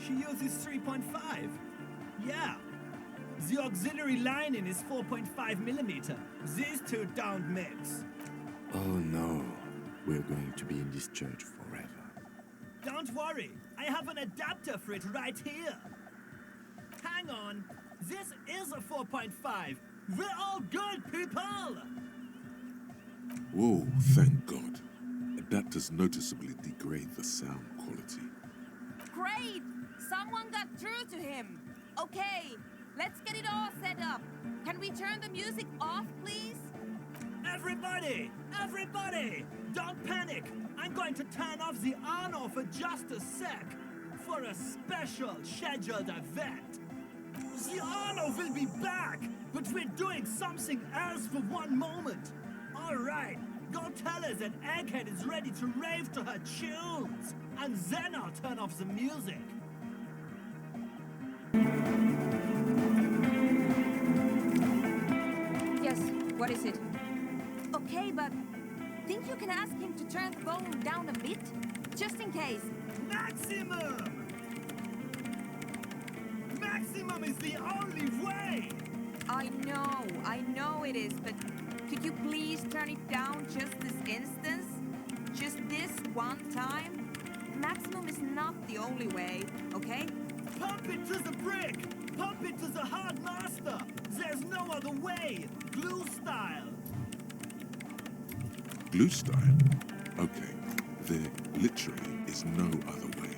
She uses 3.5. Yeah. The auxiliary lining is 4.5 millimeter. These two don't mix. Oh no, we're going to be in this church forever. Don't worry, I have an adapter for it right here. Hang on, this is a 4.5. We're all good, people! Whoa, thank God. Adapters noticeably degrade the sound quality. Great! Someone got through to him. Okay, let's get it all set up. Can we turn the music off, please? Everybody! Everybody! Don't panic! I'm going to turn off the Arno for just a sec. For a special scheduled event. The Arno will be back, but we're doing something else for one moment. Alright, go tell her that Egghead is ready to rave to her tunes. And then I'll turn off the music. Yes, what is it? Okay, but think you can ask him to turn the volume down a bit? Just in case. Maximum! Maximum is the only way! I know it is, but could you please turn it down just this instance? Just this one time? Maximum is not the only way, okay? Pump it to the brick! Pump it to the hard master! There's no other way! Glue style! Glue style? Okay, there literally is no other way.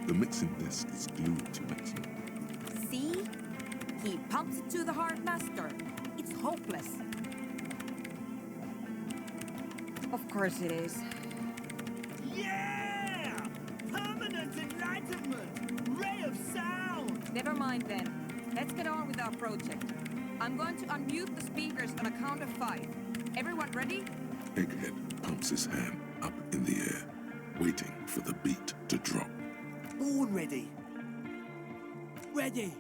The mixing disc is glued to maximum. See? He pumps it to the hard master. It's hopeless. Of course it is. Yeah! Permanent enlightenment! Ray of sound! Never mind then. Let's get on with our project. I'm going to unmute the speakers on a count of 5. Everyone ready? Egghead pumps his hand up in the air, waiting for the beat to drop. Born ready. Ready.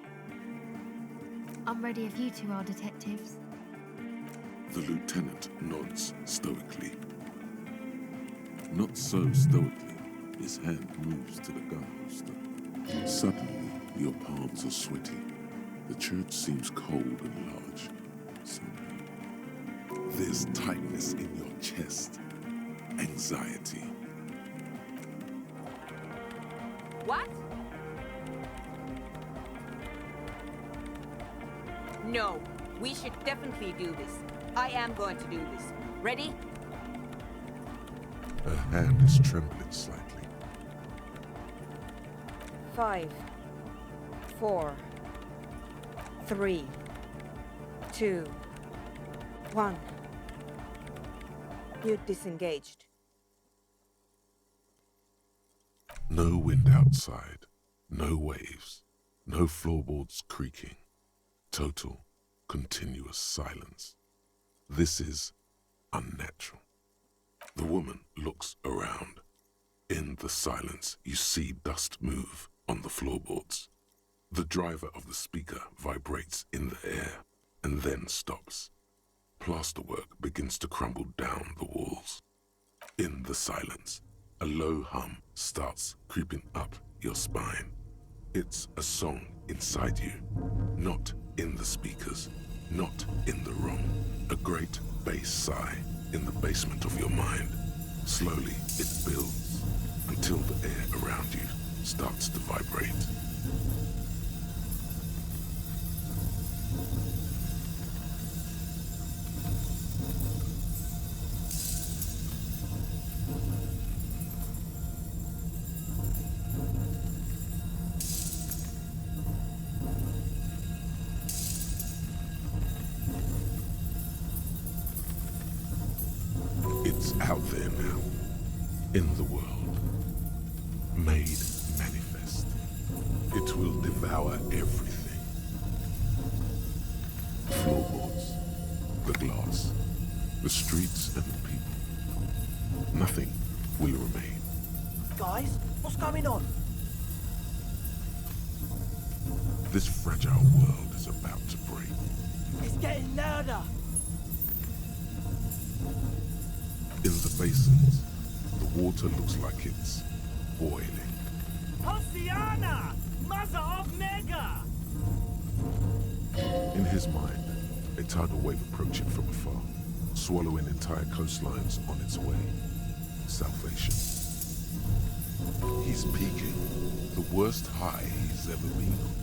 I'm ready if you two are detectives. The lieutenant nods stoically. Not so stoically, his hand moves to the gun holster. Suddenly, your palms are sweaty. The church seems cold and large, somehow. There's tightness in your chest. Anxiety. What? No, we should definitely do this. I am going to do this. Ready? Her hand is trembling slightly. 5, 4, 3, 2, 1. You disengaged. No wind outside, no waves, no floorboards creaking. Total, continuous silence. This is unnatural. The woman looks around. In the silence, you see dust move on the floorboards. The driver of the speaker vibrates in the air and then stops. Plasterwork begins to crumble down the walls. In the silence, a low hum starts creeping up your spine. It's a song inside you, not in the speakers, not in the room. A great bass sigh in the basement of your mind. Slowly, it builds until the air around you starts to vibrate. It's out there now, in the world, made manifest. It will devour everything. Floorboards, the glass, the streets and the people. Nothing will remain. Guys, what's going on? This fragile world is about to break. It's getting louder. In the basins, the water looks like it's boiling. Oceana! In his mind, a tidal wave approaching from afar, swallowing entire coastlines on its way. Salvation. He's peaking, the worst high he's ever been on.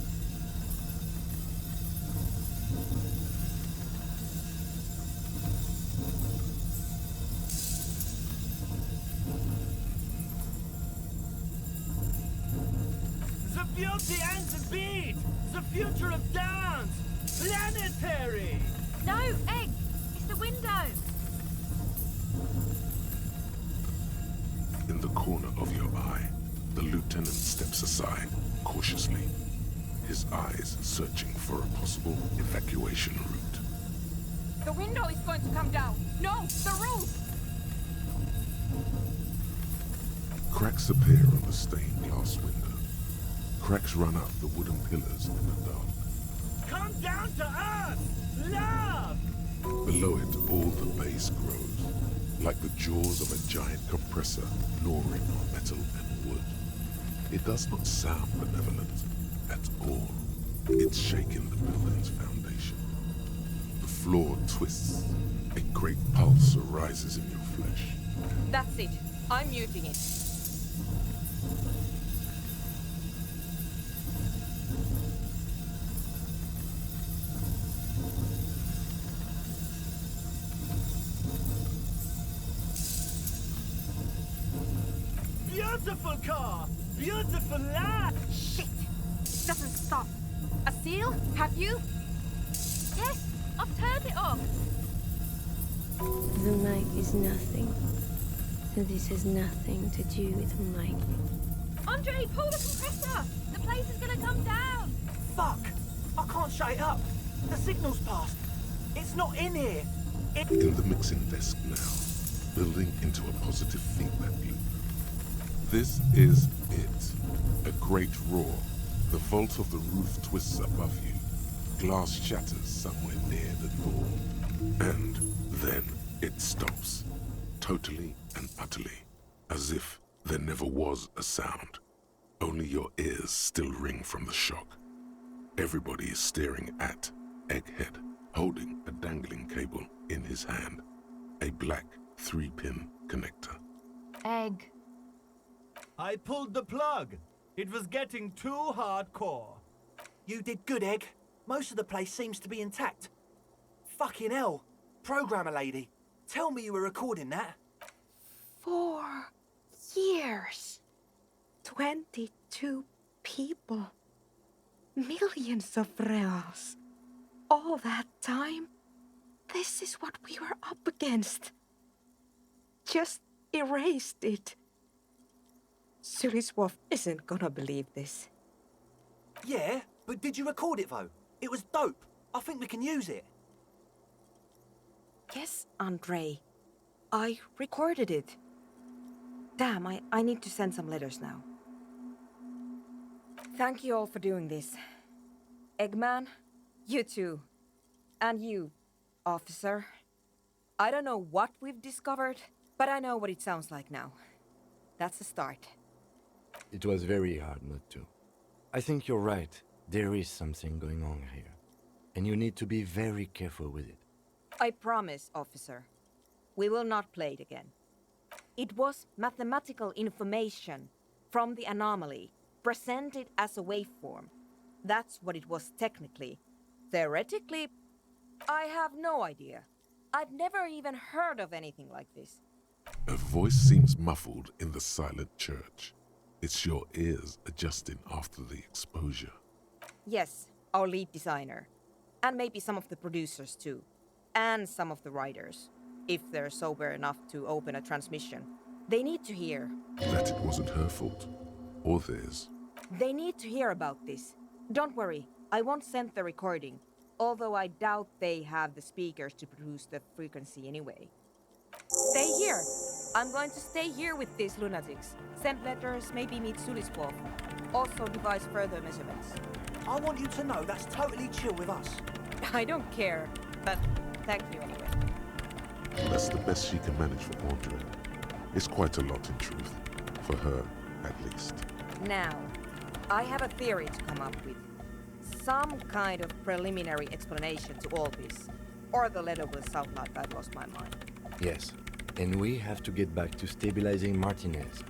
The beauty and the beat! The future of dance! Planetary! No, Egg! It's the window! In the corner of your eye, the lieutenant steps aside, cautiously, his eyes searching for a possible evacuation route. The window is going to come down. No, the roof! Cracks appear on the stained glass window. Cracks run up the wooden pillars in the dark. Come down to earth! Love! Below it, all the base grows, like the jaws of a giant compressor gnawing on metal and wood. It does not sound benevolent at all. It's shaking the building's foundation. The floor twists. A great pulse arises in your flesh. That's it. I'm muting it. Beautiful car! Beautiful lad! Shit! It doesn't stop. A seal? Have you? Yes! I've turned it off! The mic is nothing. This has nothing to do with Mike. Andre, pull the compressor! The place is gonna come down! Fuck! I can't shut it up! The signal's passed! It's not in here! In the mixing desk now, building into a positive feedback loop. This is it. A great roar. The vault of the roof twists above you. Glass shatters somewhere near the door. And then it stops. Totally and utterly. As if there never was a sound. Only your ears still ring from the shock. Everybody is staring at Egghead, holding a dangling cable in his hand. A black 3-pin connector. Egg. I pulled the plug. It was getting too hardcore. You did good, Egg. Most of the place seems to be intact. Fucking hell. Programmer lady, tell me you were recording that. 4 years. 22 people. Millions of reals. All that time? This is what we were up against. Just erased it. Suliswolf isn't gonna believe this. Yeah, but did you record it though? It was dope. I think we can use it. Yes, Andre. I recorded it. Damn, I need to send some letters now. Thank you all for doing this. Eggman, you too. And you, officer. I don't know what we've discovered, but I know what it sounds like now. That's a start. It was very hard not to. I think you're right. There is something going on here. And you need to be very careful with it. I promise, officer. We will not play it again. It was mathematical information from the anomaly, presented as a waveform. That's what it was technically. Theoretically, I have no idea. I've never even heard of anything like this. A voice seems muffled in the silent church. It's your ears adjusting after the exposure. Yes, our lead designer. And maybe some of the producers too. And some of the writers. If they're sober enough to open a transmission. They need to hear. That it wasn't her fault. Or theirs. They need to hear about this. Don't worry, I won't send the recording. Although I doubt they have the speakers to produce the frequency anyway. Stay here. I'm going to stay here with these lunatics. Send letters, maybe meet Suliswolf. Also devise further measurements. I want you to know that's totally chill with us. I don't care, but thank you anyway. That's the best she can manage for Andre. It's quite a lot in truth. For her, at least. Now, I have a theory to come up with. some kind of preliminary explanation to all this, or the letter will sound like I've lost my mind. Yes, and we have to get back to stabilizing Martinez.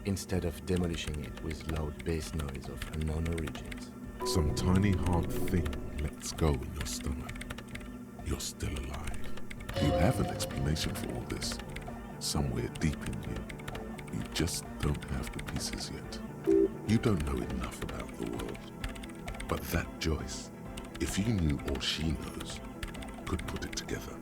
Instead of demolishing it with loud bass noise of unknown origins. Some tiny hard thing lets go in your stomach. You're still alive. You have an explanation for all this, somewhere deep in you. You just don't have the pieces yet. You don't know enough about the world. But that Joyce, if you knew all she knows, could put it together.